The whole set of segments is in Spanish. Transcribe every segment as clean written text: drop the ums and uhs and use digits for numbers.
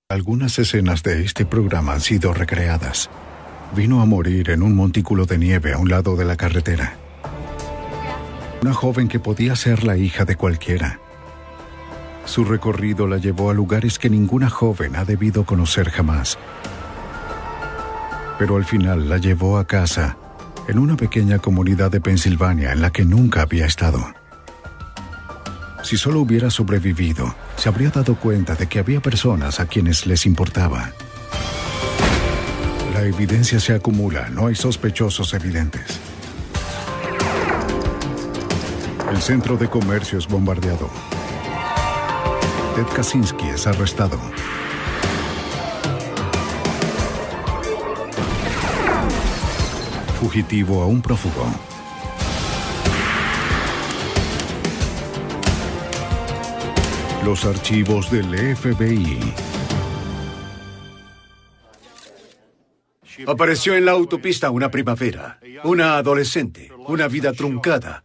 Algunas escenas de este programa han sido recreadas. Vino a morir en un montículo de nieve a un lado de la carretera. Una joven que podía ser la hija de cualquiera. Su recorrido la llevó a lugares que ninguna joven ha debido conocer jamás. Pero al final la llevó a casa, en una pequeña comunidad de Pensilvania en la que nunca había estado. Si solo hubiera sobrevivido, se habría dado cuenta de que había personas a quienes les importaba. La evidencia se acumula, no hay sospechosos evidentes. El centro de comercio es bombardeado. Ted Kaczynski es arrestado. Fugitivo a un prófugo. Los archivos del FBI. Apareció en la autopista una primavera, una adolescente, una vida truncada.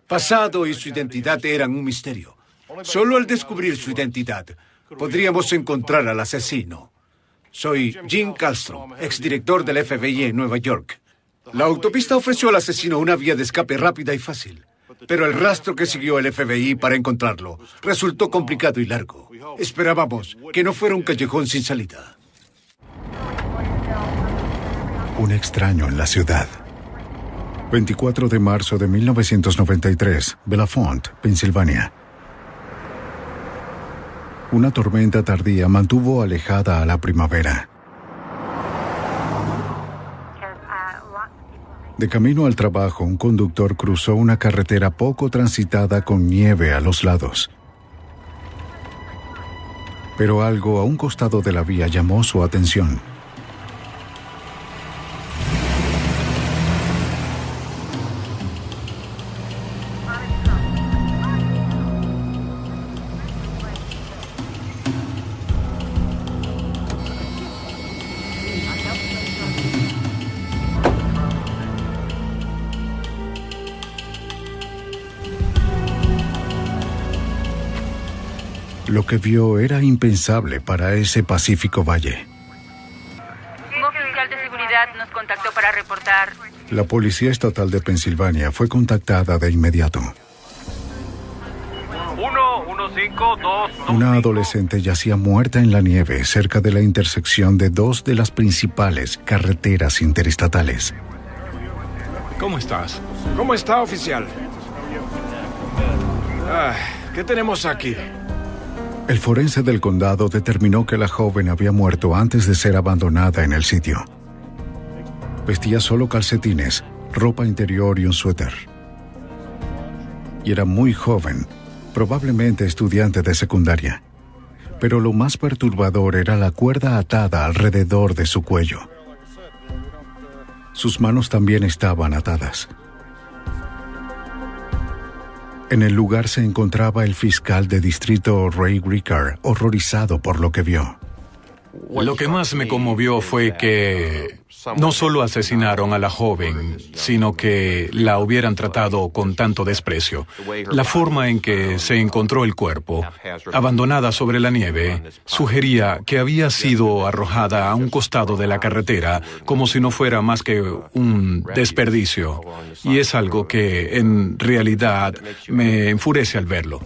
Pasado y su identidad eran un misterio. Solo al descubrir su identidad, podríamos encontrar al asesino. Soy Jim Kallstrom, exdirector del FBI en Nueva York. La autopista ofreció al asesino una vía de escape rápida y fácil. Pero el rastro que siguió el FBI para encontrarlo resultó complicado y largo. Esperábamos que no fuera un callejón sin salida. Un extraño en la ciudad. 24 de marzo de 1993, Bellefonte, Pensilvania. Una tormenta tardía mantuvo alejada a la primavera. De camino al trabajo, un conductor cruzó una carretera poco transitada con nieve a los lados. Pero algo a un costado de la vía llamó su atención. Lo que vio era impensable para ese pacífico valle. Un oficial de seguridad nos contactó para reportar. La Policía Estatal de Pensilvania fue contactada de inmediato. 115-2. Una adolescente yacía muerta en la nieve cerca de la intersección de dos de las principales carreteras interestatales. ¿Cómo estás? ¿Cómo está, oficial? ¿Qué tenemos aquí? El forense del condado determinó que la joven había muerto antes de ser abandonada en el sitio. Vestía solo calcetines, ropa interior y un suéter. Y era muy joven, probablemente estudiante de secundaria. Pero lo más perturbador era la cuerda atada alrededor de su cuello. Sus manos también estaban atadas. En el lugar se encontraba el fiscal de distrito Ray Ricard, horrorizado por lo que vio. Lo que más me conmovió fue que no solo asesinaron a la joven, sino que la hubieran tratado con tanto desprecio. La forma en que se encontró el cuerpo, abandonada sobre la nieve, sugería que había sido arrojada a un costado de la carretera, como si no fuera más que un desperdicio. Y es algo que, en realidad, me enfurece al verlo.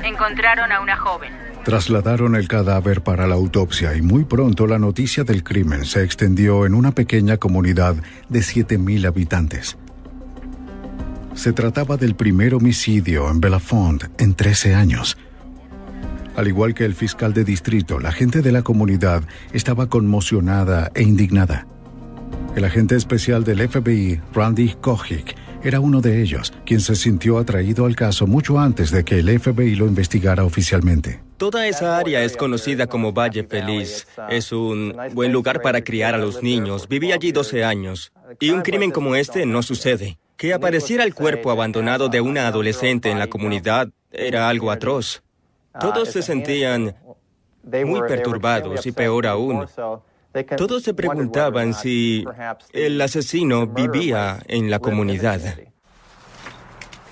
Encontraron a una joven. Trasladaron el cadáver para la autopsia y muy pronto la noticia del crimen se extendió en una pequeña comunidad de 7,000 habitantes. Se trataba del primer homicidio en Bellefonte en 13 años. Al igual que el fiscal de distrito, la gente de la comunidad estaba conmocionada e indignada. El agente especial del FBI, Randy Kochik, era uno de ellos, quien se sintió atraído al caso mucho antes de que el FBI lo investigara oficialmente. Toda esa área es conocida como Valle Feliz. Es un buen lugar para criar a los niños. Viví allí 12 años. Y un crimen como este no sucede. Que apareciera el cuerpo abandonado de una adolescente en la comunidad era algo atroz. Todos se sentían muy perturbados y peor aún, todos se preguntaban si el asesino vivía en la comunidad.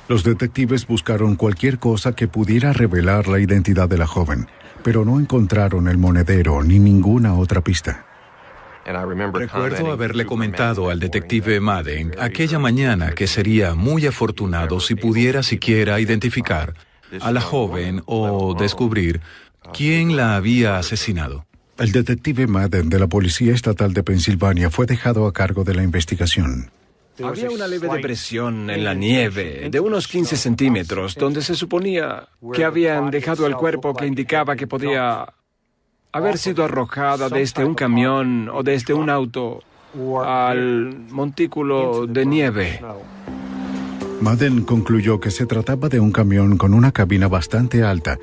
Los detectives buscaron cualquier cosa que pudiera revelar la identidad de la joven, pero no encontraron el monedero ni ninguna otra pista. Recuerdo haberle comentado al detective Madden aquella mañana que sería muy afortunado si pudiera siquiera identificar a la joven o descubrir quién la había asesinado. El detective Madden de la Policía Estatal de Pensilvania fue dejado a cargo de la investigación. Había una leve depresión en la nieve de unos 15 centímetros, donde se suponía que habían dejado el cuerpo, que indicaba que podía haber sido arrojada desde un camión o desde un auto al montículo de nieve. Madden concluyó que se trataba de un camión con una cabina bastante alta,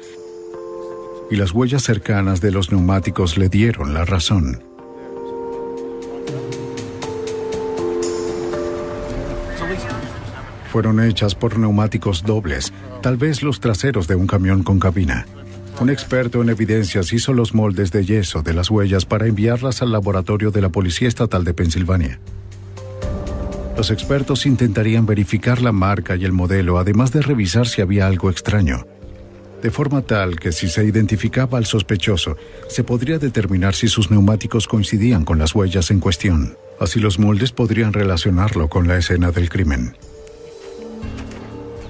y las huellas cercanas de los neumáticos le dieron la razón. Fueron hechas por neumáticos dobles, tal vez los traseros de un camión con cabina. Un experto en evidencias hizo los moldes de yeso de las huellas para enviarlas al laboratorio de la Policía Estatal de Pensilvania. Los expertos intentarían verificar la marca y el modelo, además de revisar si había algo extraño, de forma tal que si se identificaba al sospechoso, se podría determinar si sus neumáticos coincidían con las huellas en cuestión. Así los moldes podrían relacionarlo con la escena del crimen.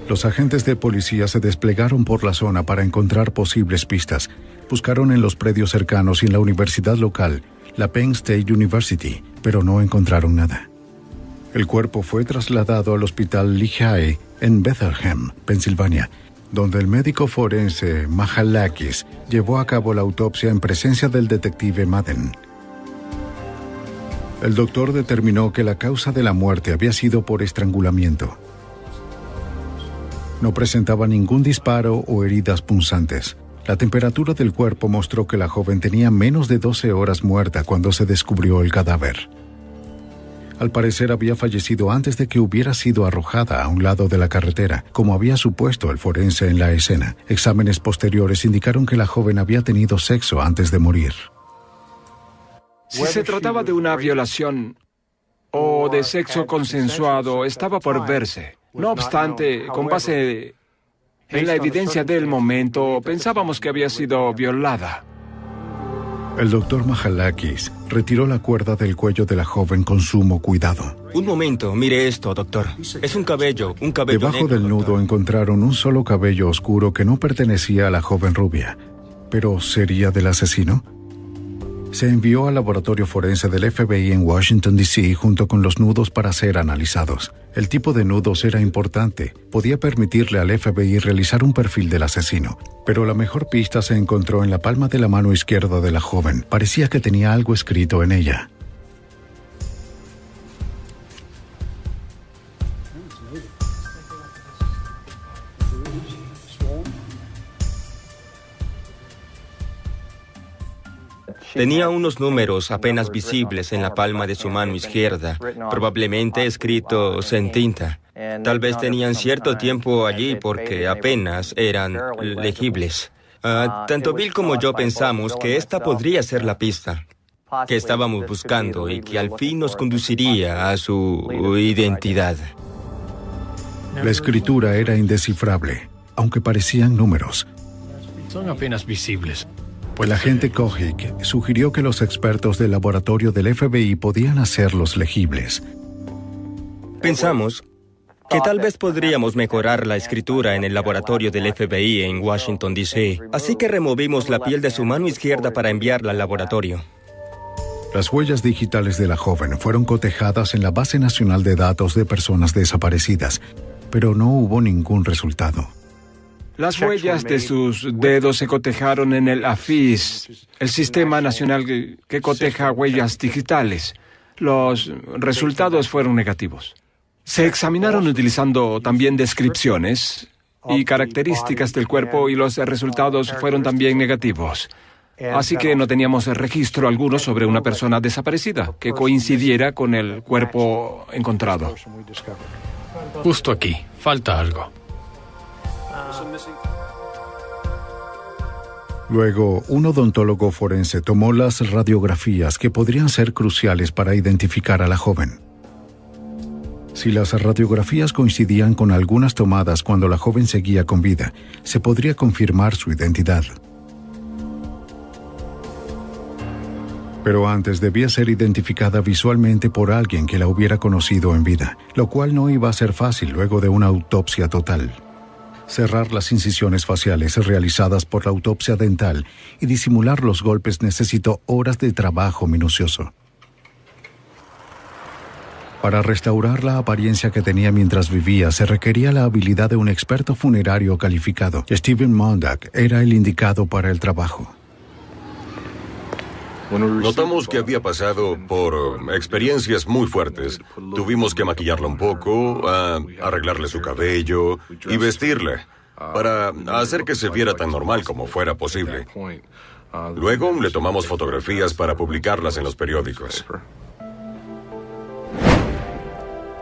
Los agentes de policía se desplegaron por la zona para encontrar posibles pistas. Buscaron en los predios cercanos y en la universidad local, la Penn State University, pero no encontraron nada. El cuerpo fue trasladado al hospital Lehigh en Bethlehem, Pensilvania, donde el médico forense Mahalakis llevó a cabo la autopsia en presencia del detective Madden. El doctor determinó que la causa de la muerte había sido por estrangulamiento. No presentaba ningún disparo o heridas punzantes. La temperatura del cuerpo mostró que la joven tenía menos de 12 horas muerta cuando se descubrió el cadáver. Al parecer había fallecido antes de que hubiera sido arrojada a un lado de la carretera, como había supuesto el forense en la escena. Exámenes posteriores indicaron que la joven había tenido sexo antes de morir. Si se trataba de una violación o de sexo consensuado, estaba por verse. No obstante, con base en la evidencia del momento, pensábamos que había sido violada. El doctor Mahalakis retiró la cuerda del cuello de la joven con sumo cuidado. Un momento, mire esto, doctor. Es un cabello Debajo negro, del nudo doctor. encontraron un solo cabello oscuro que no pertenecía a la joven rubia. ¿Pero sería del asesino? Se envió al laboratorio forense del FBI en Washington, D.C. junto con los nudos para ser analizados. El tipo de nudos era importante. Podía permitirle al FBI realizar un perfil del asesino. Pero la mejor pista se encontró en la palma de la mano izquierda de la joven. Parecía que tenía algo escrito en ella. Tenía unos números apenas visibles en la palma de su mano izquierda, probablemente escritos en tinta. Tal vez tenían cierto tiempo allí porque apenas eran legibles. Tanto Bill como yo pensamos que esta podría ser la pista que estábamos buscando y que al fin nos conduciría a su identidad. La escritura era indescifrable, aunque parecían números. Son apenas visibles. El agente Kojic sugirió que los expertos del laboratorio del FBI podían hacerlos legibles. Pensamos que tal vez podríamos mejorar la escritura en el laboratorio del FBI en Washington, D.C., así que removimos la piel de su mano izquierda para enviarla al laboratorio. Las huellas digitales de la joven fueron cotejadas en la Base Nacional de Datos de Personas Desaparecidas, pero no hubo ningún resultado. Las huellas de sus dedos se cotejaron en el AFIS, el Sistema Nacional que coteja huellas digitales. Los resultados fueron negativos. Se examinaron utilizando también descripciones y características del cuerpo y los resultados fueron también negativos. Así que no teníamos registro alguno sobre una persona desaparecida que coincidiera con el cuerpo encontrado. Justo aquí, falta algo. Luego, un odontólogo forense tomó las radiografías que podrían ser cruciales para identificar a la joven. Si las radiografías coincidían con algunas tomadas cuando la joven seguía con vida, se podría confirmar su identidad. Pero antes debía ser identificada visualmente por alguien que la hubiera conocido en vida, lo cual no iba a ser fácil luego de una autopsia total. Cerrar las incisiones faciales realizadas por la autopsia dental y disimular los golpes necesitó horas de trabajo minucioso. Para restaurar la apariencia que tenía mientras vivía, se requería la habilidad de un experto funerario calificado. Stephen Mondak era el indicado para el trabajo. Notamos que había pasado por experiencias muy fuertes. Tuvimos que maquillarla un poco, arreglarle su cabello y vestirle para hacer que se viera tan normal como fuera posible. Luego le tomamos fotografías para publicarlas en los periódicos.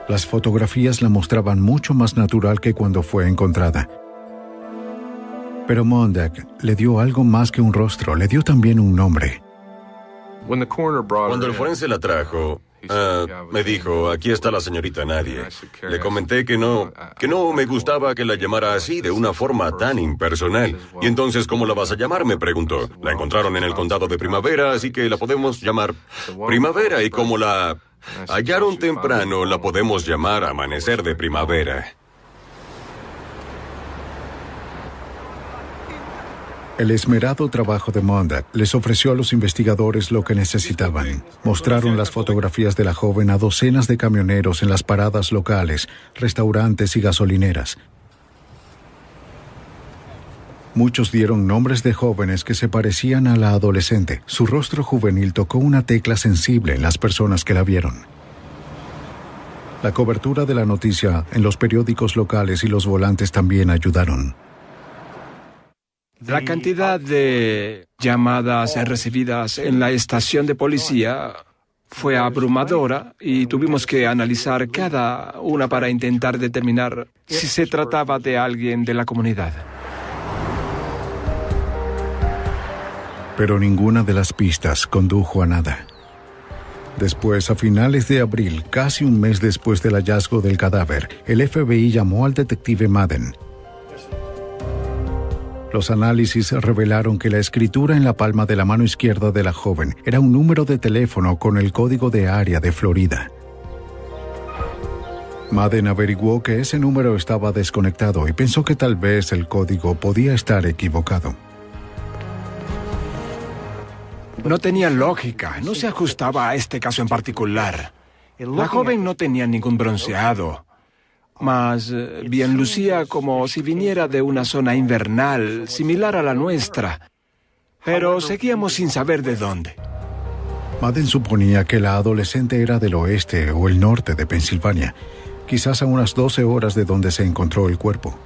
Las fotografías la mostraban mucho más natural que cuando fue encontrada. Pero Mondak le dio algo más que un rostro, le dio también un nombre. Cuando el forense la trajo, me dijo, aquí está la señorita Nadie. Le comenté que no me gustaba que la llamara así, de una forma tan impersonal. Y entonces, ¿cómo la vas a llamar?, me preguntó. La encontraron en el condado de Primavera, así que la podemos llamar Primavera. Y como la hallaron temprano, la podemos llamar Amanecer de Primavera. El esmerado trabajo de Mondak les ofreció a los investigadores lo que necesitaban. Mostraron las fotografías de la joven a docenas de camioneros en las paradas locales, restaurantes y gasolineras. Muchos dieron nombres de jóvenes que se parecían a la adolescente. Su rostro juvenil tocó una tecla sensible en las personas que la vieron. La cobertura de la noticia en los periódicos locales y los volantes también ayudaron. La cantidad de llamadas recibidas en la estación de policía fue abrumadora y tuvimos que analizar cada una para intentar determinar si se trataba de alguien de la comunidad. Pero ninguna de las pistas condujo a nada. Después, a finales de abril, casi un mes después del hallazgo del cadáver, el FBI llamó al detective Madden. Los análisis revelaron que la escritura en la palma de la mano izquierda de la joven era un número de teléfono con el código de área de Florida. Madden averiguó que ese número estaba desconectado y pensó que tal vez el código podía estar equivocado. No tenía lógica, no se ajustaba a este caso en particular. La joven no tenía ningún bronceado. Más bien lucía como si viniera de una zona invernal, similar a la nuestra. Pero seguíamos sin saber de dónde. Madden suponía que la adolescente era del oeste o el norte de Pensilvania, quizás a unas 12 horas de donde se encontró el cuerpo.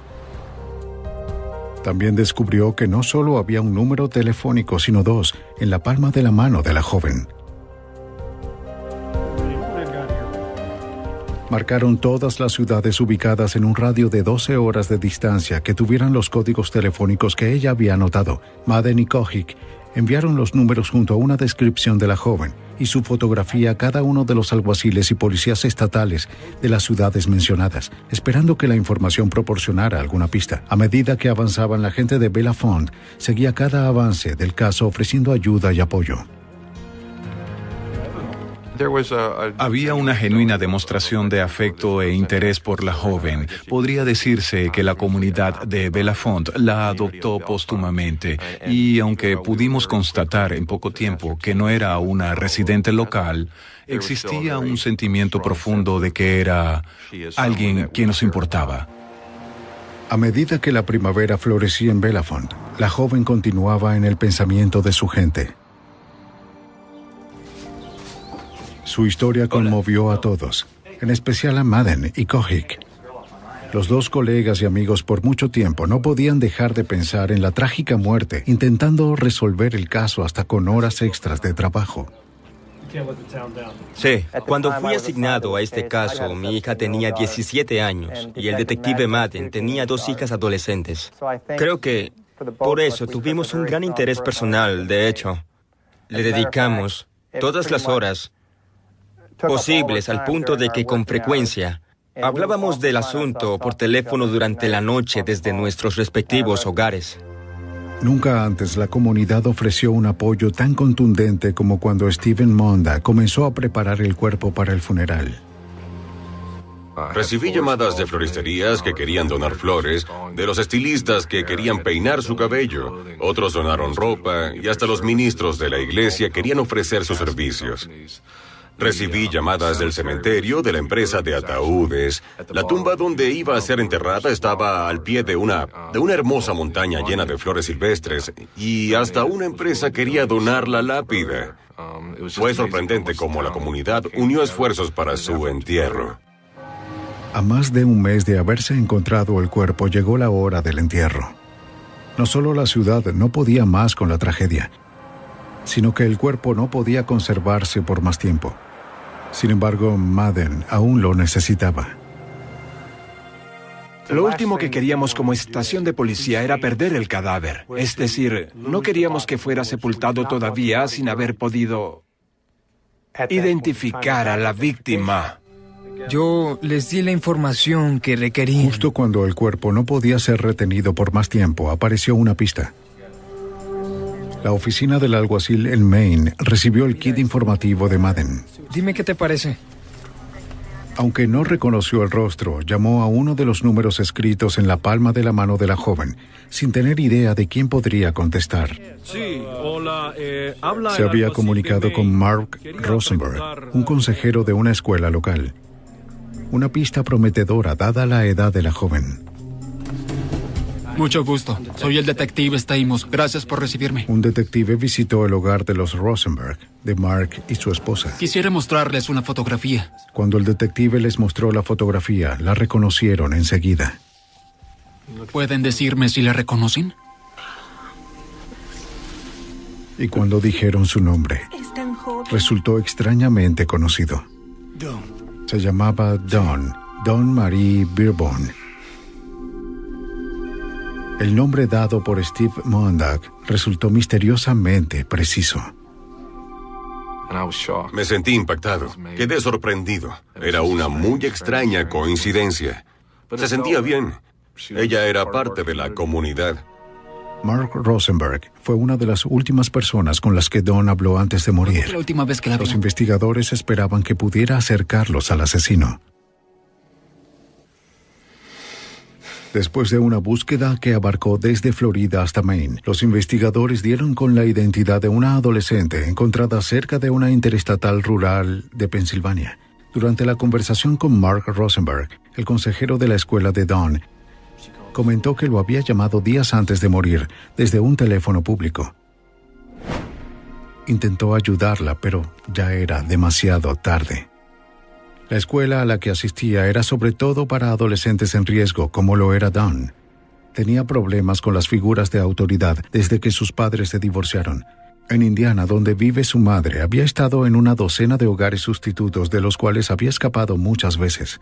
También descubrió que no solo había un número telefónico, sino dos, en la palma de la mano de la joven. Marcaron todas las ciudades ubicadas en un radio de 12 horas de distancia que tuvieran los códigos telefónicos que ella había anotado. Madden y Kojic enviaron los números junto a una descripción de la joven y su fotografía a cada uno de los alguaciles y policías estatales de las ciudades mencionadas, esperando que la información proporcionara alguna pista. A medida que avanzaban, la gente de Belafont seguía cada avance del caso ofreciendo ayuda y apoyo. Había una genuina demostración de afecto e interés por la joven. Podría decirse que la comunidad de Belafont la adoptó póstumamente y aunque pudimos constatar en poco tiempo que no era una residente local, existía un sentimiento profundo de que era alguien que nos importaba. A medida que la primavera florecía en Belafont, la joven continuaba en el pensamiento de su gente. Su historia conmovió a todos, en especial a Madden y Kojic. Los dos colegas y amigos por mucho tiempo no podían dejar de pensar en la trágica muerte, intentando resolver el caso hasta con horas extras de trabajo. Sí, cuando fui asignado a este caso, mi hija tenía 17 años y el detective Madden tenía 2 hijas adolescentes. Creo que por eso tuvimos un gran interés personal, de hecho. Le dedicamos todas las horas posibles al punto de que con frecuencia hablábamos del asunto por teléfono durante la noche desde nuestros respectivos hogares. Nunca antes la comunidad ofreció un apoyo tan contundente como cuando Stephen Monda comenzó a preparar el cuerpo para el funeral. Recibí llamadas de floristerías que querían donar flores, de los estilistas que querían peinar su cabello, otros donaron ropa y hasta los ministros de la iglesia querían ofrecer sus servicios. Recibí llamadas del cementerio, de la empresa de ataúdes. La tumba donde iba a ser enterrada estaba al pie de una hermosa montaña llena de flores silvestres y hasta una empresa quería donar la lápida. Fue sorprendente cómo la comunidad unió esfuerzos para su entierro. A más de un mes de haberse encontrado el cuerpo, llegó la hora del entierro. No solo la ciudad no podía más con la tragedia, sino que el cuerpo no podía conservarse por más tiempo. Sin embargo, Madden aún lo necesitaba. Lo último que queríamos como estación de policía era perder el cadáver. Es decir, no queríamos que fuera sepultado todavía sin haber podido identificar a la víctima. Yo les di la información que requerían. Justo cuando el cuerpo no podía ser retenido por más tiempo, apareció una pista. La oficina del alguacil en Maine recibió el kit informativo de Madden. Dime qué te parece. Aunque no reconoció el rostro, llamó a uno de los números escritos en la palma de la mano de la joven, sin tener idea de quién podría contestar. Sí, hola, habla Se había comunicado con Mark Rosenberg, un consejero de una escuela local. Una pista prometedora dada la edad de la joven. Mucho gusto. Soy el detective Stamos. Gracias por recibirme. Un detective visitó el hogar de los Rosenberg, de Mark y su esposa. Quisiera mostrarles una fotografía. Cuando el detective les mostró la fotografía, la reconocieron enseguida. ¿Pueden decirme si la reconocen? Y cuando dijeron su nombre, resultó extrañamente conocido. Se llamaba Dawn Marie Birbon. El nombre dado por Steve Mondag resultó misteriosamente preciso. Me sentí impactado. Quedé sorprendido. Era una muy extraña coincidencia. Se sentía bien. Ella era parte de la comunidad. Mark Rosenberg fue una de las últimas personas con las que Dawn habló antes de morir. La última vez que la vi. Los investigadores esperaban que pudiera acercarlos al asesino. Después de una búsqueda que abarcó desde Florida hasta Maine, los investigadores dieron con la identidad de una adolescente encontrada cerca de una interestatal rural de Pensilvania. Durante la conversación con Mark Rosenberg, el consejero de la escuela de Dawn, comentó que lo había llamado días antes de morir desde un teléfono público. Intentó ayudarla, pero ya era demasiado tarde. La escuela a la que asistía era sobre todo para adolescentes en riesgo, como lo era Dawn. Tenía problemas con las figuras de autoridad desde que sus padres se divorciaron. En Indiana, donde vive su madre, había estado en una docena de hogares sustitutos de los cuales había escapado muchas veces.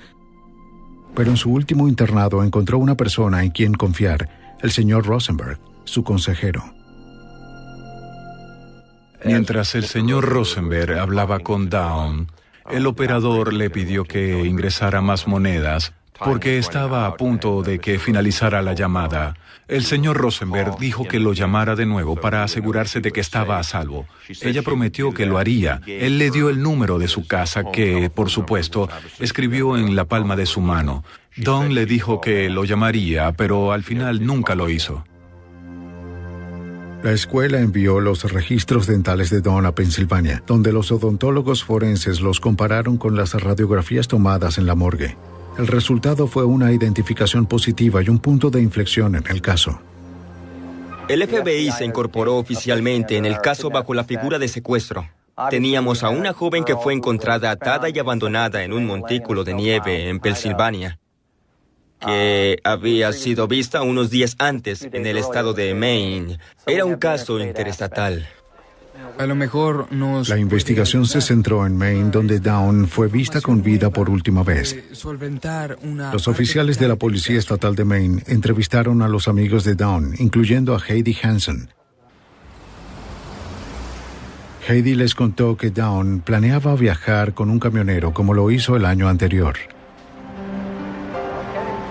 Pero en su último internado encontró una persona en quien confiar, el señor Rosenberg, su consejero. Mientras el señor Rosenberg hablaba con Dawn, el operador le pidió que ingresara más monedas porque estaba a punto de que finalizara la llamada. El señor Rosenberg dijo que lo llamara de nuevo para asegurarse de que estaba a salvo. Ella prometió que lo haría. Él le dio el número de su casa que, por supuesto, escribió en la palma de su mano. Dawn le dijo que lo llamaría, pero al final nunca lo hizo. La escuela envió los registros dentales de Dawn a Pensilvania, donde los odontólogos forenses los compararon con las radiografías tomadas en la morgue. El resultado fue una identificación positiva y un punto de inflexión en el caso. El FBI se incorporó oficialmente en el caso bajo la figura de secuestro. Teníamos a una joven que fue encontrada atada y abandonada en un montículo de nieve en Pensilvania, que había sido vista unos días antes en el estado de Maine. Era un caso interestatal. A lo mejor La investigación se centró en Maine, donde Dawn fue vista con vida por última vez. Los oficiales de la Policía Estatal de Maine entrevistaron a los amigos de Dawn, incluyendo a Heidi Hansen. Heidi les contó que Dawn planeaba viajar con un camionero como lo hizo el año anterior.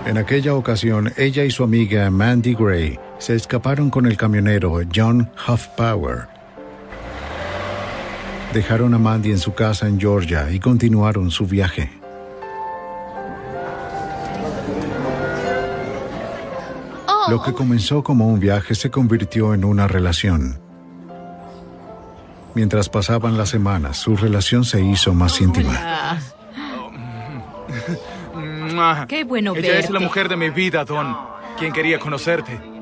En aquella ocasión, ella y su amiga Mandy Gray Se escaparon con el camionero John Hoffpauer. Dejaron a Mandy en su casa en Georgia y continuaron su viaje. Lo que comenzó como un viaje se convirtió en una relación. Mientras pasaban las semanas, su relación se hizo más íntima. Qué bueno Ella es la mujer de mi vida, Don. ¿Quién quería conocerte?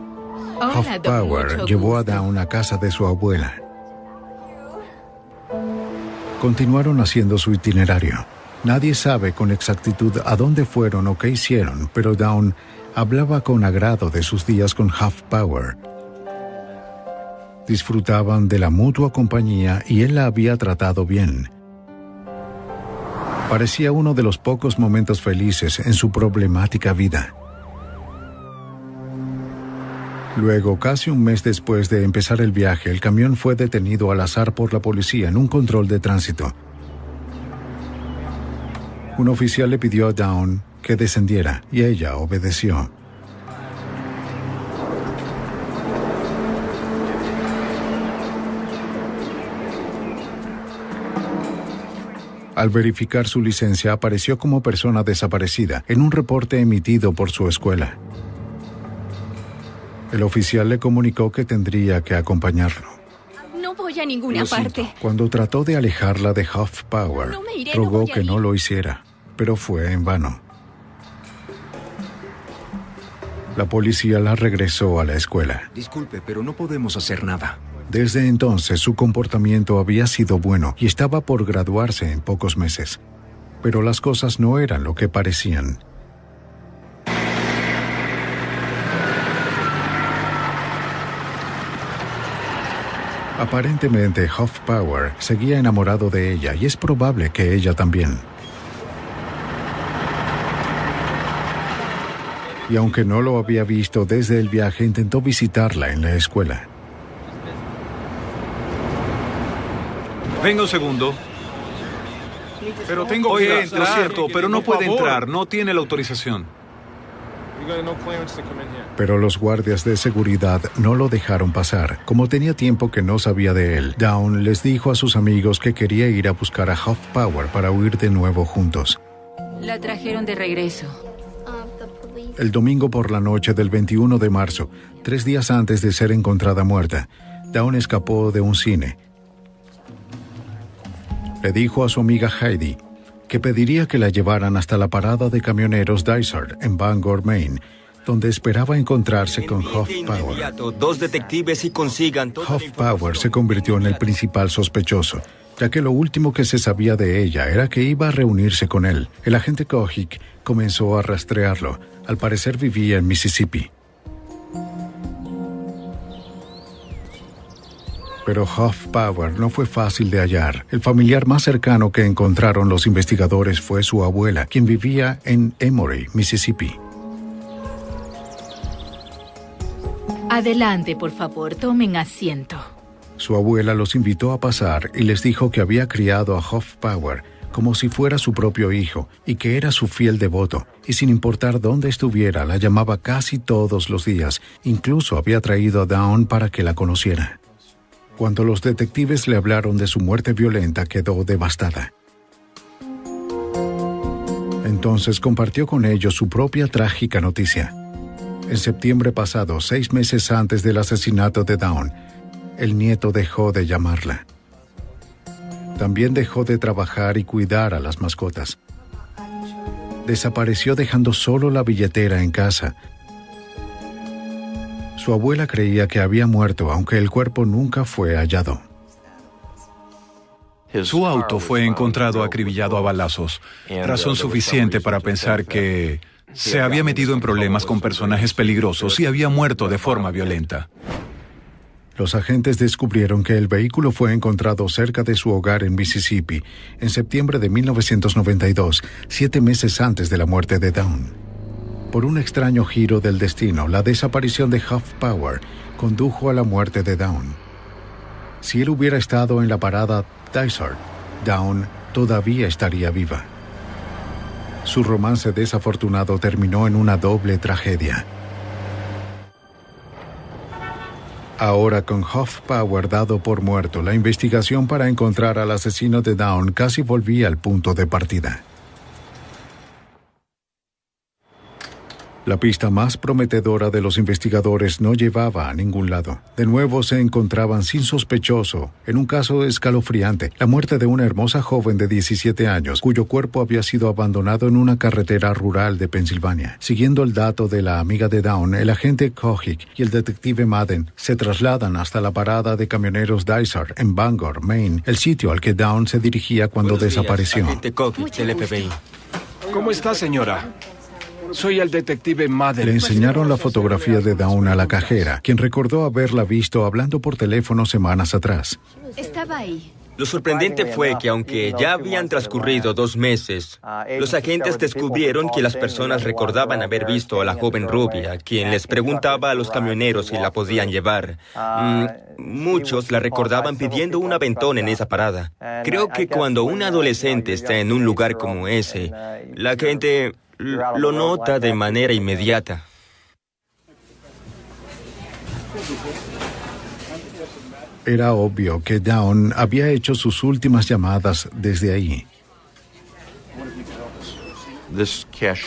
Hoffpauer llevó a Dawn a casa de su abuela. Continuaron haciendo su itinerario. Nadie sabe con exactitud a dónde fueron o qué hicieron, pero Dawn hablaba con agrado de sus días con Hoffpauer. Disfrutaban de la mutua compañía y él la había tratado bien. Parecía uno de los pocos momentos felices en su problemática vida. Luego, casi un mes después de empezar el viaje, el camión fue detenido al azar por la policía en un control de tránsito. Un oficial le pidió a Dawn que descendiera y ella obedeció. Al verificar su licencia, apareció como persona desaparecida en un reporte emitido por su escuela. El oficial le comunicó que tendría que acompañarlo. No voy a ninguna parte. Cuando trató de alejarla de Hoffpauer, No me iré, rogó no voy a que ir. no lo hiciera, pero fue en vano. La policía la regresó a la escuela. Disculpe, pero no podemos hacer nada. Desde entonces su comportamiento había sido bueno y estaba por graduarse en pocos meses. Pero las cosas no eran lo que parecían. Aparentemente, Hoffpauer seguía enamorado de ella y es probable que ella también. Y aunque no lo había visto desde el viaje, intentó visitarla en la escuela. Venga un segundo. Pero tengo Oye, que lo entrar. siento, pero no Por puede favor. entrar, no tiene la autorización. Pero los guardias de seguridad no lo dejaron pasar. Como tenía tiempo que no sabía de él, Dawn les dijo a sus amigos que quería ir a buscar a Hoffpauer para huir de nuevo juntos. La trajeron de regreso. El domingo por la noche del 21 de marzo, 3 días antes de ser encontrada muerta, Dawn escapó de un cine. Le dijo a su amiga Heidi que pediría que la llevaran hasta la parada de camioneros Dysart en Bangor, Maine, donde esperaba encontrarse con Hoffpauer. Inmediato, 2 detectives y consigan toda la Hoffpauer se convirtió en el principal sospechoso, ya que lo último que se sabía de ella era que iba a reunirse con él. El agente Kojic comenzó a rastrearlo. Al parecer vivía en Mississippi. Pero Hoffpauer no fue fácil de hallar. El familiar más cercano que encontraron los investigadores fue su abuela, quien vivía en Emory, Mississippi. Adelante, por favor, tomen asiento. Su abuela los invitó a pasar y les dijo que había criado a Hoffpauer como si fuera su propio hijo y que era su fiel devoto, y sin importar dónde estuviera, la llamaba casi todos los días. Incluso había traído a Dawn para que la conociera. Cuando los detectives le hablaron de su muerte violenta, quedó devastada. Entonces compartió con ellos su propia trágica noticia. En septiembre pasado, 6 meses antes del asesinato de Dawn, el nieto dejó de llamarla. También dejó de trabajar y cuidar a las mascotas. Desapareció dejando solo la billetera en casa. Su abuela creía que había muerto, aunque el cuerpo nunca fue hallado. Su auto fue encontrado acribillado a balazos, razón suficiente para pensar que se había metido en problemas con personajes peligrosos y había muerto de forma violenta. Los agentes descubrieron que el vehículo fue encontrado cerca de su hogar en Mississippi en septiembre de 1992, 7 meses antes de la muerte de Dawn. Por un extraño giro del destino, la desaparición de Hoffpauer condujo a la muerte de Dawn. Si él hubiera estado en la parada Dysart, Dawn todavía estaría viva. Su romance desafortunado terminó en una doble tragedia. Ahora, con Hoffpauer dado por muerto, la investigación para encontrar al asesino de Dawn casi volvía al punto de partida. La pista más prometedora de los investigadores no llevaba a ningún lado. De nuevo se encontraban sin sospechoso, en un caso escalofriante, la muerte de una hermosa joven de 17 años, cuyo cuerpo había sido abandonado en una carretera rural de Pensilvania. Siguiendo el dato de la amiga de Dawn, el agente Kojic y el detective Madden se trasladan hasta la parada de camioneros Dysart en Bangor, Maine, el sitio al que Dawn se dirigía cuando desapareció. Agente Kojic, del FBI. ¿Cómo está, señora? Soy el detective Madden. Le enseñaron la fotografía de Dawn a la cajera, quien recordó haberla visto hablando por teléfono semanas atrás. Estaba ahí. Lo sorprendente fue que aunque ya habían transcurrido 2 meses, los agentes descubrieron que las personas recordaban haber visto a la joven rubia, quien les preguntaba a los camioneros si la podían llevar. Muchos la recordaban pidiendo un aventón en esa parada. Creo que cuando un adolescente está en un lugar como ese, la gente lo nota de manera inmediata. Era obvio que Dawn había hecho sus últimas llamadas desde ahí.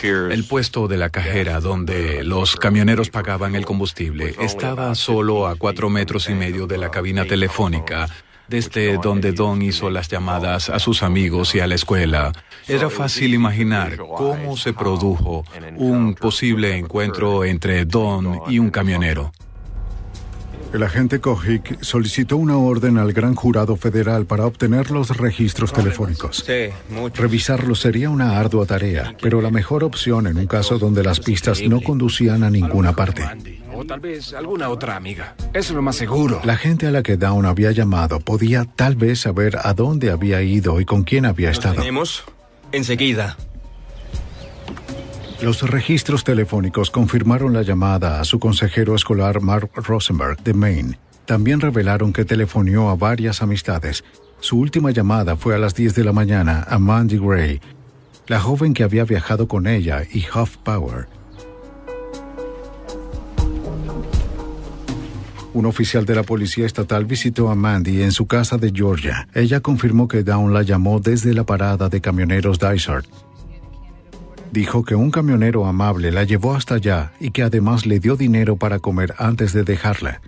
El puesto de la cajera donde los camioneros pagaban el combustible estaba solo a 4,5 metros de la cabina telefónica, desde donde Don hizo las llamadas a sus amigos y a la escuela. Era fácil imaginar cómo se produjo un posible encuentro entre Don y un camionero. El agente Kojic solicitó una orden al gran jurado federal para obtener los registros telefónicos. Sí, mucho. Revisarlos sería una ardua tarea, pero la mejor opción en un caso donde las pistas no conducían a ninguna parte. O tal vez alguna otra amiga. Eso es lo más seguro. La gente a la que Dawn había llamado podía tal vez saber a dónde había ido y con quién había estado. Tenemos enseguida. Los registros telefónicos confirmaron la llamada a su consejero escolar Mark Rosenberg de Maine. También revelaron que telefonió a varias amistades. Su última llamada fue a las 10 de la mañana a Mandy Gray, la joven que había viajado con ella y Hoffpauer. Un oficial de la policía estatal visitó a Mandy en su casa de Georgia. Ella confirmó que Dawn la llamó desde la parada de camioneros Dysart. Dijo que un camionero amable la llevó hasta allá y que además le dio dinero para comer antes de dejarla.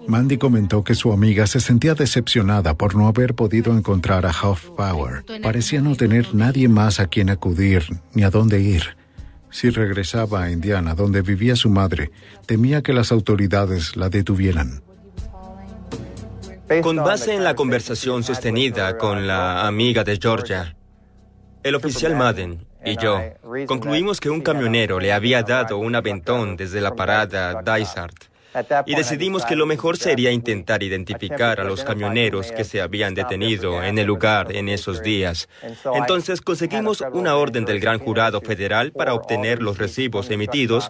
Mandy comentó que su amiga se sentía decepcionada por no haber podido encontrar a Hoffpauer. Parecía no tener nadie más a quien acudir ni a dónde ir. Si regresaba a Indiana, donde vivía su madre, temía que las autoridades la detuvieran. Con base en la conversación sostenida con la amiga de Georgia, el oficial Madden y yo concluimos que un camionero le había dado un aventón desde la parada Dysart y decidimos que lo mejor sería intentar identificar a los camioneros que se habían detenido en el lugar en esos días. Entonces conseguimos una orden del gran jurado federal para obtener los recibos emitidos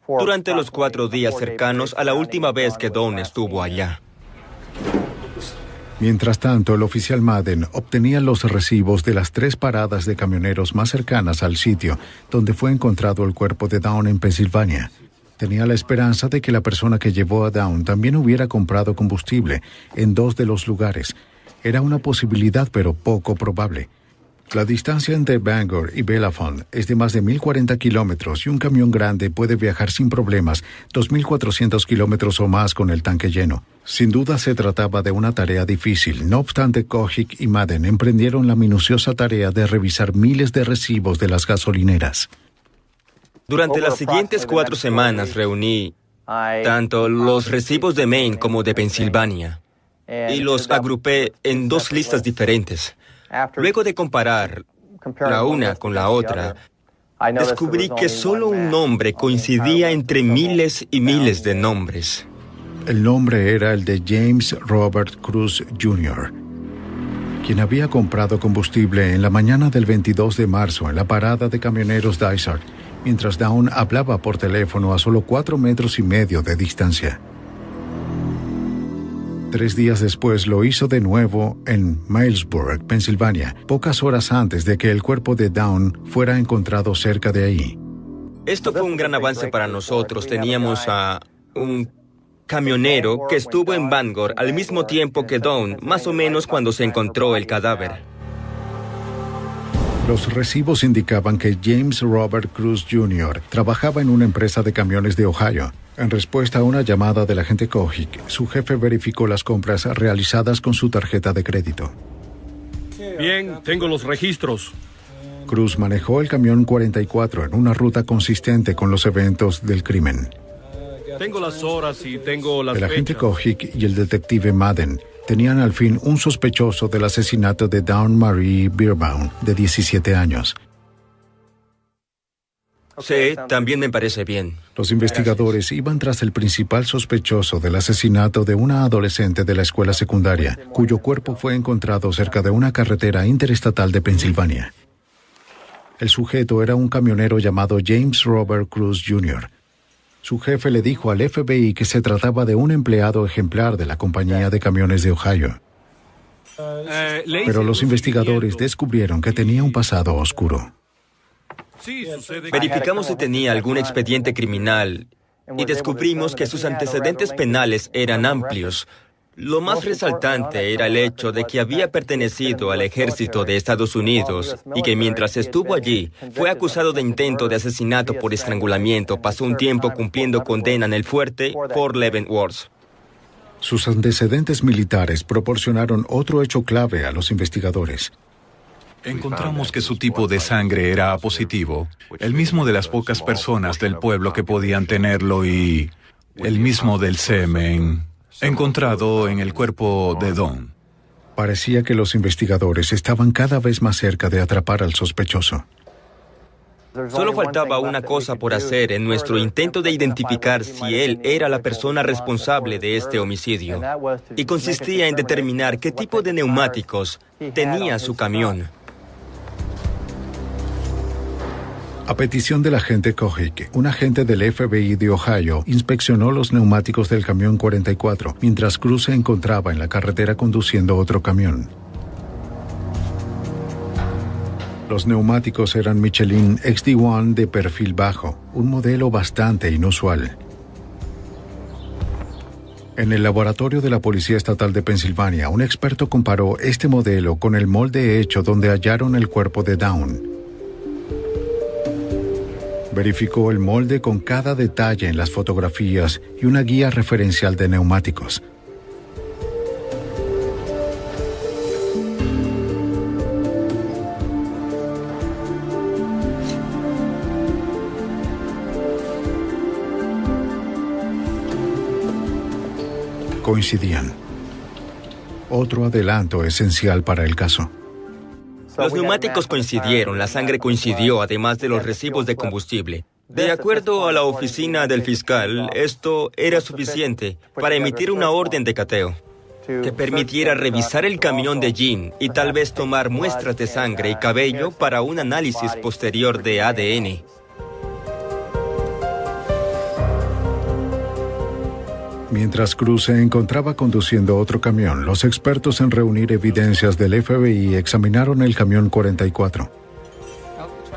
durante los 4 días cercanos a la última vez que Dawn estuvo allá. Mientras tanto, el oficial Madden obtenía los recibos de las 3 paradas de camioneros más cercanas al sitio donde fue encontrado el cuerpo de Dawn en Pensilvania. Tenía la esperanza de que la persona que llevó a Dawn también hubiera comprado combustible en 2 de los lugares. Era una posibilidad, pero poco probable. La distancia entre Bangor y Belafont es de más de 1.040 kilómetros y un camión grande puede viajar sin problemas 2.400 kilómetros o más con el tanque lleno. Sin duda se trataba de una tarea difícil. No obstante, Kojic y Madden emprendieron la minuciosa tarea de revisar miles de recibos de las gasolineras. Durante las siguientes 4 semanas reuní tanto los recibos de Maine como de Pensilvania y los agrupé en 2 listas diferentes. Luego de comparar la una con la otra, descubrí que solo un nombre coincidía entre miles y miles de nombres. El nombre era el de James Robert Cruz Jr., quien había comprado combustible en la mañana del 22 de marzo en la parada de camioneros Dysart, mientras Dawn hablaba por teléfono a solo 4,5 metros de distancia. 3 días después lo hizo de nuevo en Milesburg, Pensilvania, pocas horas antes de que el cuerpo de Dawn fuera encontrado cerca de ahí. Esto fue un gran avance para nosotros. Teníamos a un camionero que estuvo en Bangor al mismo tiempo que Dawn, más o menos cuando se encontró el cadáver. Los recibos indicaban que James Robert Cruz Jr. trabajaba en una empresa de camiones de Ohio. En respuesta a una llamada del agente Kojic, su jefe verificó las compras realizadas con su tarjeta de crédito. Bien, tengo los registros. Cruz manejó el camión 44 en una ruta consistente con los eventos del crimen. Tengo las horas y tengo las El agente fechas. Kojic y el detective Madden tenían al fin un sospechoso del asesinato de Dawn Marie Beerbaum, de 17 años. Sí, también me parece bien. Los investigadores iban tras el principal sospechoso del asesinato de una adolescente de la escuela secundaria, cuyo cuerpo fue encontrado cerca de una carretera interestatal de Pensilvania. El sujeto era un camionero llamado James Robert Cruz Jr. Su jefe le dijo al FBI que se trataba de un empleado ejemplar de la compañía de camiones de Ohio. Pero los investigadores descubrieron que tenía un pasado oscuro. Verificamos si tenía algún expediente criminal y descubrimos que sus antecedentes penales eran amplios. Lo más resaltante era el hecho de que había pertenecido al ejército de Estados Unidos y que mientras estuvo allí fue acusado de intento de asesinato por estrangulamiento. Pasó un tiempo cumpliendo condena en el fuerte Fort Leavenworth. Sus antecedentes militares proporcionaron otro hecho clave a los investigadores. Encontramos que su tipo de sangre era A positivo, el mismo de las pocas personas del pueblo que podían tenerlo y el mismo del semen encontrado en el cuerpo de Dawn. Parecía que los investigadores estaban cada vez más cerca de atrapar al sospechoso. Solo faltaba una cosa por hacer en nuestro intento de identificar si él era la persona responsable de este homicidio, y consistía en determinar qué tipo de neumáticos tenía su camión. A petición del agente Kojic, un agente del FBI de Ohio inspeccionó los neumáticos del camión 44 mientras Cruz se encontraba en la carretera conduciendo otro camión. Los neumáticos eran Michelin XD1 de perfil bajo, un modelo bastante inusual. En el laboratorio de la Policía Estatal de Pensilvania, un experto comparó este modelo con el molde hecho donde hallaron el cuerpo de Dawn. Verificó el molde con cada detalle en las fotografías y una guía referencial de neumáticos. Coincidían. Otro adelanto esencial para el caso. Los neumáticos coincidieron, la sangre coincidió, además de los recibos de combustible. De acuerdo a la oficina del fiscal, esto era suficiente para emitir una orden de cateo que permitiera revisar el camión de Jean y tal vez tomar muestras de sangre y cabello para un análisis posterior de ADN. Mientras Cruz se encontraba conduciendo otro camión, los expertos en reunir evidencias del FBI examinaron el camión 44.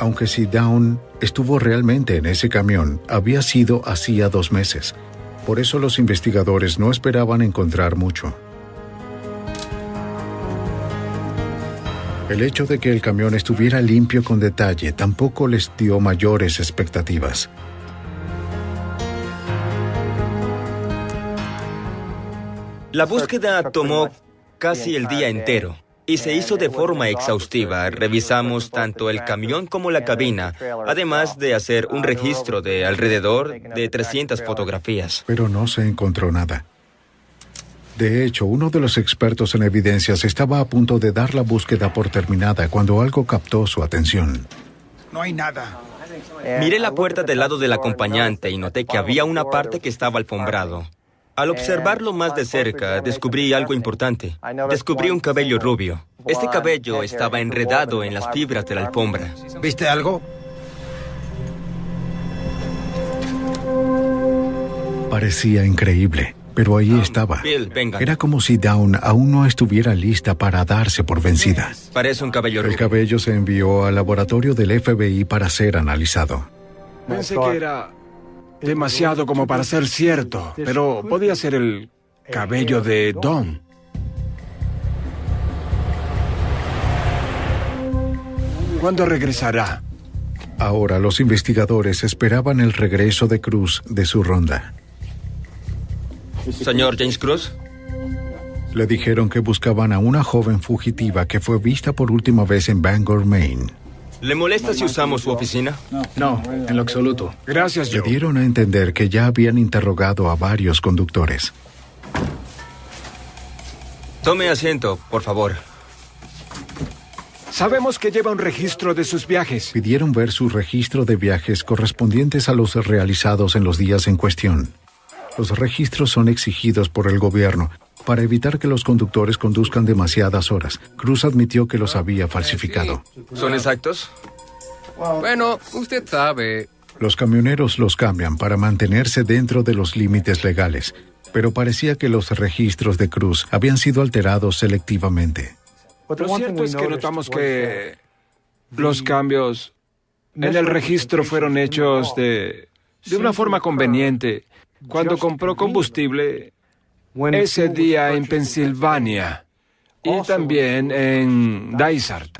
Aunque si Dawn estuvo realmente en ese camión, había sido hacía 2 meses. Por eso los investigadores no esperaban encontrar mucho. El hecho de que el camión estuviera limpio con detalle tampoco les dio mayores expectativas. La búsqueda tomó casi el día entero y se hizo de forma exhaustiva. Revisamos tanto el camión como la cabina, además de hacer un registro de alrededor de 300 fotografías. Pero no se encontró nada. De hecho, uno de los expertos en evidencias estaba a punto de dar la búsqueda por terminada cuando algo captó su atención. No hay nada. Miré la puerta del lado del acompañante y noté que había una parte que estaba alfombrado. Al observarlo más de cerca, descubrí algo importante. Descubrí un cabello rubio. Este cabello estaba enredado en las fibras de la alfombra. ¿Viste algo? Parecía increíble, pero ahí estaba. Bill, venga. Era como si Dawn aún no estuviera lista para darse por vencida. Parece un cabello rubio. El cabello se envió al laboratorio del FBI para ser analizado. Pensé que era demasiado como para ser cierto, pero podía ser el cabello de Don. ¿Cuándo regresará? Ahora los investigadores esperaban el regreso de Cruz de su ronda. Señor James Cruz. Le dijeron que buscaban a una joven fugitiva que fue vista por última vez en Bangor, Maine. ¿Le molesta si usamos su oficina? No, en lo absoluto. Gracias, Le Joe. dieron a entender que ya habían interrogado a varios conductores. Tome asiento, por favor. Sabemos que lleva un registro de sus viajes. Pidieron ver su registro de viajes correspondientes a los realizados en los días en cuestión. Los registros son exigidos por el gobierno para evitar que los conductores conduzcan demasiadas horas. Cruz admitió que los había falsificado. ¿Son exactos? Bueno, usted sabe. Los camioneros los cambian para mantenerse dentro de los límites legales, pero parecía que los registros de Cruz habían sido alterados selectivamente. Lo cierto es que notamos que los cambios en el registro fueron hechos de una forma conveniente. Cuando compró combustible ese día en Pensilvania y también en Dysart.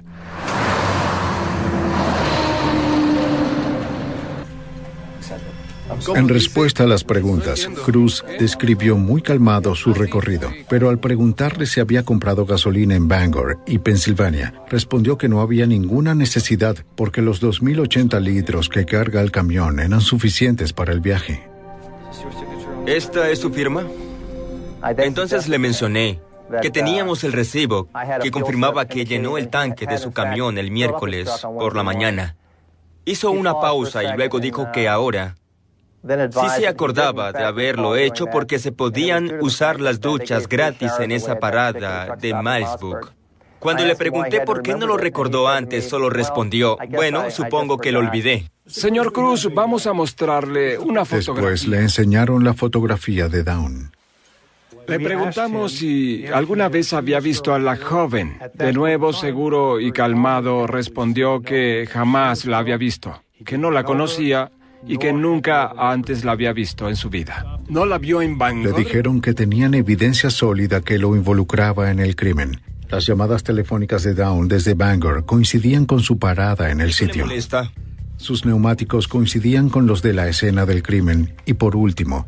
En respuesta a las preguntas, Cruz describió muy calmado su recorrido, pero al preguntarle si había comprado gasolina en Bangor y Pensilvania, respondió que no había ninguna necesidad porque los 2.080 litros que carga el camión eran suficientes para el viaje. ¿Esta es su firma? Entonces le mencioné que teníamos el recibo que confirmaba que llenó el tanque de su camión el miércoles por la mañana. Hizo una pausa y luego dijo que ahora sí se acordaba de haberlo hecho porque se podían usar las duchas gratis en esa parada de Milesburg. Cuando le pregunté por qué no lo recordó antes, solo respondió, bueno, supongo que lo olvidé. Señor Cruz, vamos a mostrarle una fotografía. Después le enseñaron la fotografía de Dawn. Le preguntamos si alguna vez había visto a la joven. De nuevo, seguro y calmado, respondió que jamás la había visto, que no la conocía y que nunca antes la había visto en su vida. ¿No la vio en Bangor? Le dijeron que tenían evidencia sólida que lo involucraba en el crimen. Las llamadas telefónicas de Dawn desde Bangor coincidían con su parada en el sitio. Sus neumáticos coincidían con los de la escena del crimen. Y por último,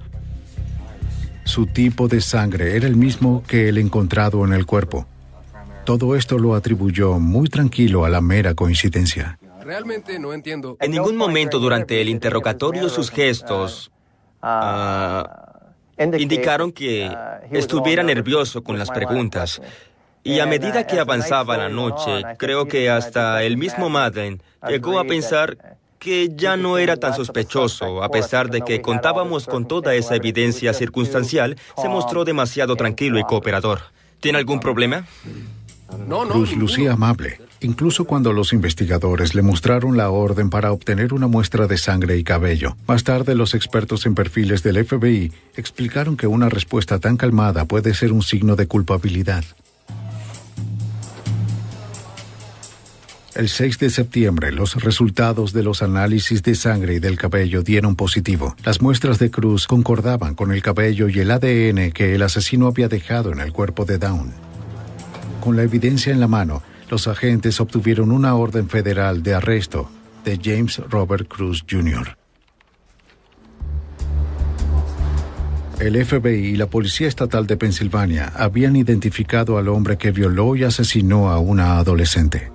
su tipo de sangre era el mismo que el encontrado en el cuerpo. Todo esto lo atribuyó muy tranquilo a la mera coincidencia. Realmente no entiendo. En ningún momento durante el interrogatorio sus gestos indicaron que estuviera nervioso con las preguntas. Y a medida que avanzaba la noche, creo que hasta el mismo Madden llegó a pensar que ya no era tan sospechoso, a pesar de que contábamos con toda esa evidencia circunstancial, se mostró demasiado tranquilo y cooperador. ¿Tiene algún problema? Cruz lucía amable, incluso cuando los investigadores le mostraron la orden para obtener una muestra de sangre y cabello. Más tarde, los expertos en perfiles del FBI explicaron que una respuesta tan calmada puede ser un signo de culpabilidad. El 6 de septiembre, los resultados de los análisis de sangre y del cabello dieron positivo. Las muestras de Cruz concordaban con el cabello y el ADN que el asesino había dejado en el cuerpo de Dawn. Con la evidencia en la mano, los agentes obtuvieron una orden federal de arresto de James Robert Cruz Jr. El FBI y la Policía Estatal de Pensilvania habían identificado al hombre que violó y asesinó a una adolescente.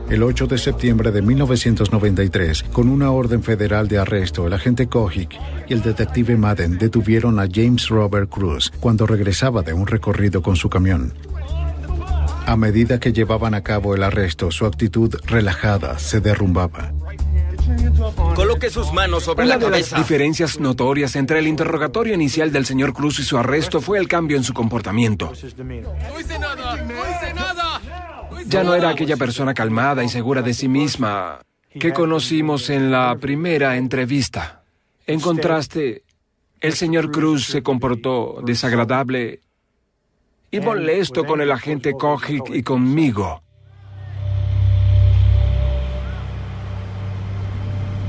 El 8 de septiembre de 1993, con una orden federal de arresto, el agente Kojic y el detective Madden detuvieron a James Robert Cruz cuando regresaba de un recorrido con su camión. A medida que llevaban a cabo el arresto, su actitud relajada se derrumbaba. Coloque sus manos sobre la cabeza. Una de las diferencias notorias entre el interrogatorio inicial del señor Cruz y su arresto fue el cambio en su comportamiento. ¡No hice nada! ¡No hice nada! Ya no era aquella persona calmada y segura de sí misma que conocimos en la primera entrevista. En contraste, el señor Cruz se comportó desagradable y molesto con el agente Kojic y conmigo.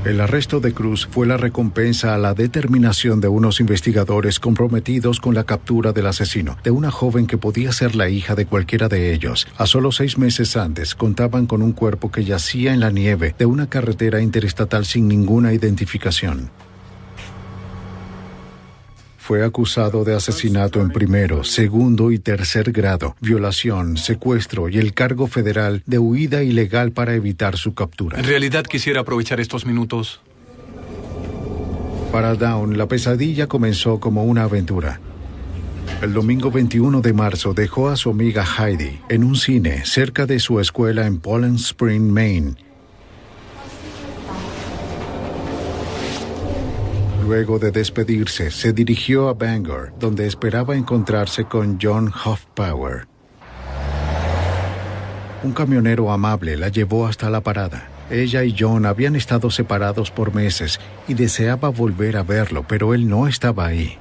El arresto de Cruz fue la recompensa a la determinación de unos investigadores comprometidos con la captura del asesino, de una joven que podía ser la hija de cualquiera de ellos. A solo 6 meses antes, contaban con un cuerpo que yacía en la nieve de una carretera interestatal sin ninguna identificación. Fue acusado de asesinato en primero, segundo y tercer grado, violación, secuestro y el cargo federal de huida ilegal para evitar su captura. En realidad quisiera aprovechar estos minutos. Para Dawn, la pesadilla comenzó como una aventura. El domingo 21 de marzo dejó a su amiga Heidi en un cine cerca de su escuela en Poland Spring, Maine. Luego de despedirse, se dirigió a Bangor, donde esperaba encontrarse con John Hoffpower. Un camionero amable la llevó hasta la parada. Ella y John habían estado separados por meses y deseaba volver a verlo, pero él no estaba ahí.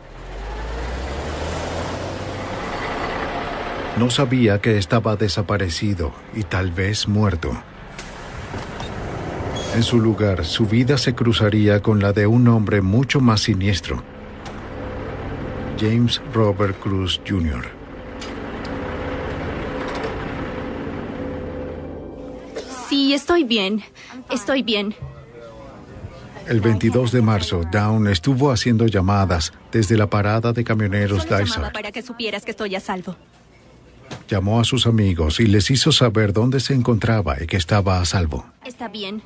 No sabía que estaba desaparecido y tal vez muerto. En su lugar, su vida se cruzaría con la de un hombre mucho más siniestro, James Robert Cruz Jr. Sí, estoy bien. Estoy bien. El 22 de marzo, Dawn estuvo haciendo llamadas desde la parada de camioneros Solo Dysart. llamaba para que supieras que estoy a salvo. Llamó a sus amigos y les hizo saber dónde se encontraba y que estaba a salvo. Está bien.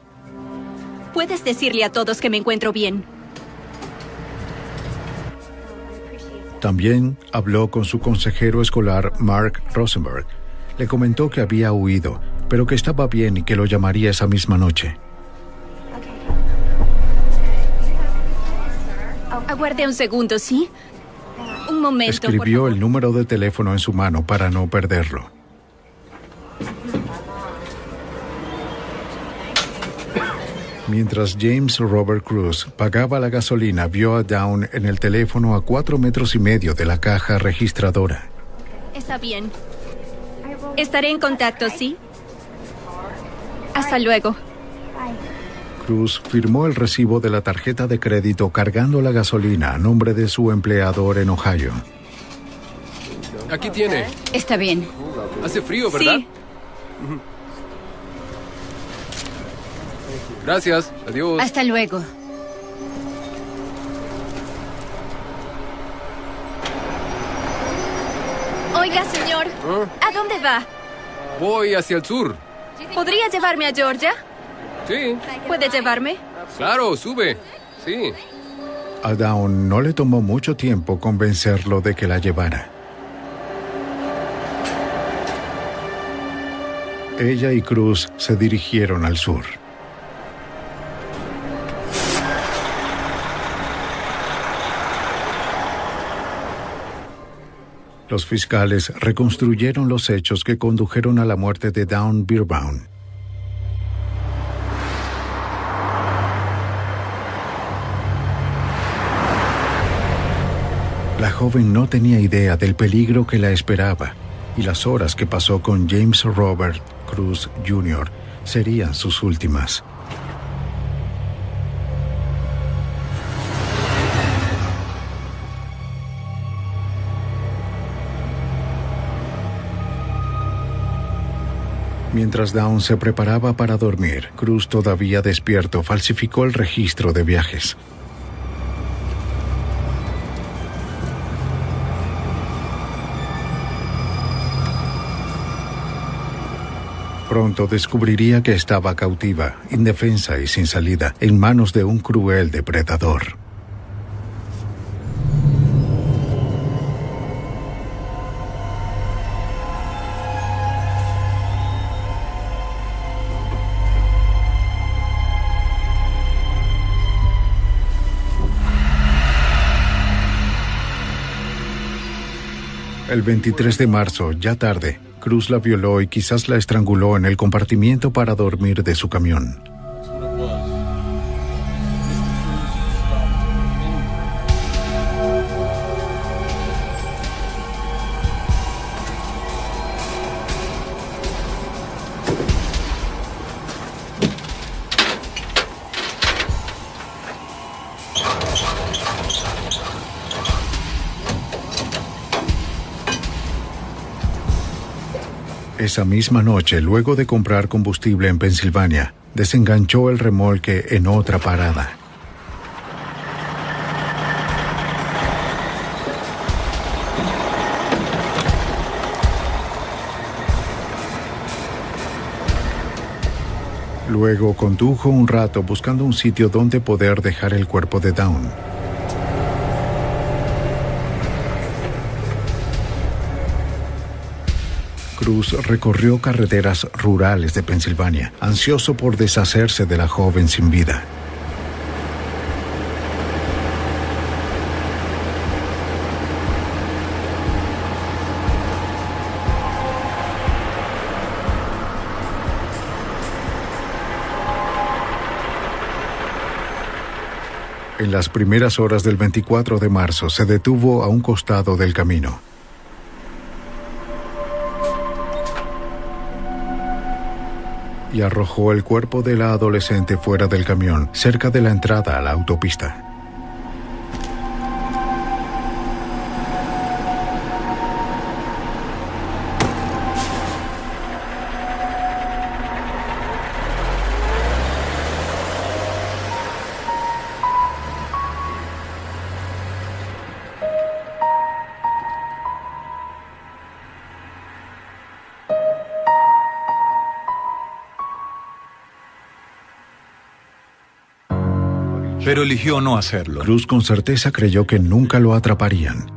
Puedes decirle a todos que me encuentro bien. También habló con su consejero escolar Mark Rosenberg. Le comentó que había huido, pero que estaba bien y que lo llamaría esa misma noche. Aguarde un segundo, ¿sí? Un momento, por Escribió favor. el número de teléfono en su mano para no perderlo. Mientras James Robert Cruz pagaba la gasolina, vio a Dawn en el teléfono a 4,5 metros de la caja registradora. Está bien. Estaré en contacto, ¿sí? Hasta luego. Cruz firmó el recibo de la tarjeta de crédito cargando la gasolina a nombre de su empleador en Ohio. Aquí tiene. Está bien. Hace frío, ¿verdad? Sí. Gracias. Adiós. Hasta luego. Oiga, señor. ¿A dónde va? Voy hacia el sur. ¿Podría llevarme a Georgia? Sí. ¿Puede llevarme? Claro, sube. Sí. A Dawn no le tomó mucho tiempo convencerlo de que la llevara. Ella y Cruz se dirigieron al sur. Los fiscales reconstruyeron los hechos que condujeron a la muerte de Dawn Beerbaum. La joven no tenía idea del peligro que la esperaba, y las horas que pasó con James Robert Cruz Jr. serían sus últimas. Mientras Dawn se preparaba para dormir, Cruz, todavía despierto, falsificó el registro de viajes. Pronto descubriría que estaba cautiva, indefensa y sin salida, en manos de un cruel depredador. El 23 de marzo, ya tarde, Cruz la violó y quizás la estranguló en el compartimiento para dormir de su camión. Esa misma noche, luego de comprar combustible en Pensilvania, desenganchó el remolque en otra parada. Luego condujo un rato buscando un sitio donde poder dejar el cuerpo de Dawn. Cruz recorrió carreteras rurales de Pensilvania, ansioso por deshacerse de la joven sin vida. En las primeras horas del 24 de marzo se detuvo a un costado del camino. Y arrojó el cuerpo de la adolescente fuera del camión, cerca de la entrada a la autopista. Pero eligió no hacerlo. Cruz con certeza creyó que nunca lo atraparían.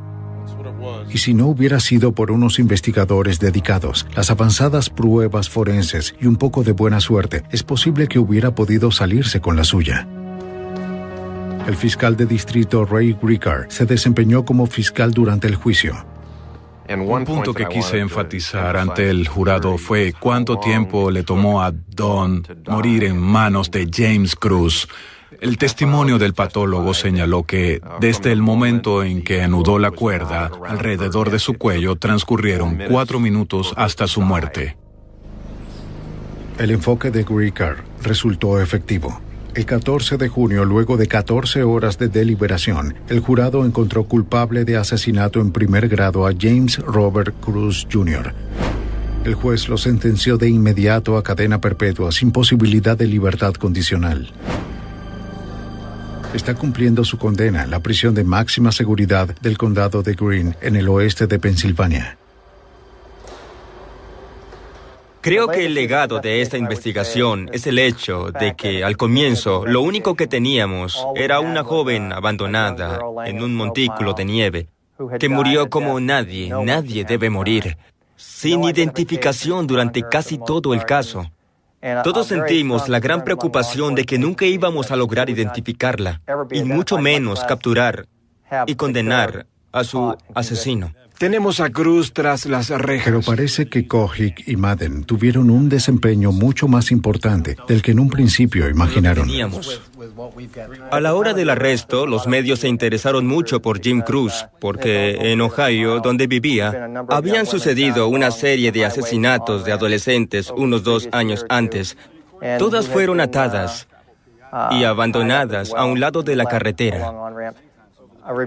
Y si no hubiera sido por unos investigadores dedicados, las avanzadas pruebas forenses y un poco de buena suerte, es posible que hubiera podido salirse con la suya. El fiscal de distrito Ray Ricard se desempeñó como fiscal durante el juicio. Un punto que quise enfatizar ante el jurado fue cuánto tiempo le tomó a Dawn morir en manos de James Cruz. El testimonio del patólogo señaló que desde el momento en que anudó la cuerda alrededor de su cuello transcurrieron 4 minutos hasta su muerte. El enfoque de Ricard resultó efectivo. El 14 de junio, luego de 14 horas de deliberación, el jurado encontró culpable de asesinato en primer grado a James Robert Cruz Jr. El juez lo sentenció de inmediato a cadena perpetua sin posibilidad de libertad condicional. Está cumpliendo su condena en la prisión de máxima seguridad del condado de Greene, en el oeste de Pensilvania. Creo que el legado de esta investigación es el hecho de que, al comienzo, lo único que teníamos era una joven abandonada en un montículo de nieve, que murió como nadie debe morir, sin identificación durante casi todo el caso. Todos sentimos la gran preocupación de que nunca íbamos a lograr identificarla, y mucho menos capturar y condenar a su asesino. Tenemos a Cruz tras las rejas. Pero parece que Kojic y Madden tuvieron un desempeño mucho más importante del que en un principio imaginaron. A la hora del arresto, los medios se interesaron mucho por Jim Cruz, porque en Ohio, donde vivía, habían sucedido una serie de asesinatos de adolescentes unos 2 años antes. Todas fueron atadas y abandonadas a un lado de la carretera.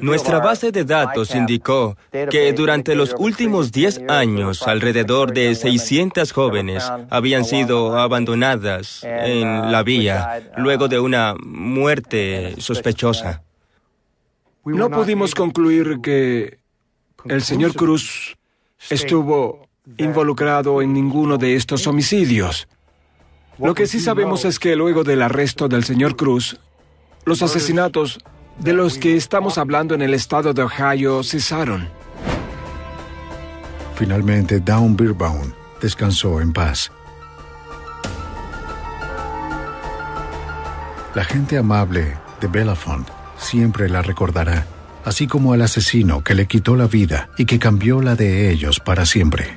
Nuestra base de datos indicó que durante los últimos 10 años, alrededor de 600 jóvenes habían sido abandonadas en la vía luego de una muerte sospechosa. No pudimos concluir que el señor Cruz estuvo involucrado en ninguno de estos homicidios. Lo que sí sabemos es que luego del arresto del señor Cruz, los asesinatos de los que estamos hablando en el estado de Ohio cesaron. Finalmente, Dawn Beerbaum descansó en paz. La gente amable de Bellefonte siempre la recordará, así como al asesino que le quitó la vida y que cambió la de ellos para siempre.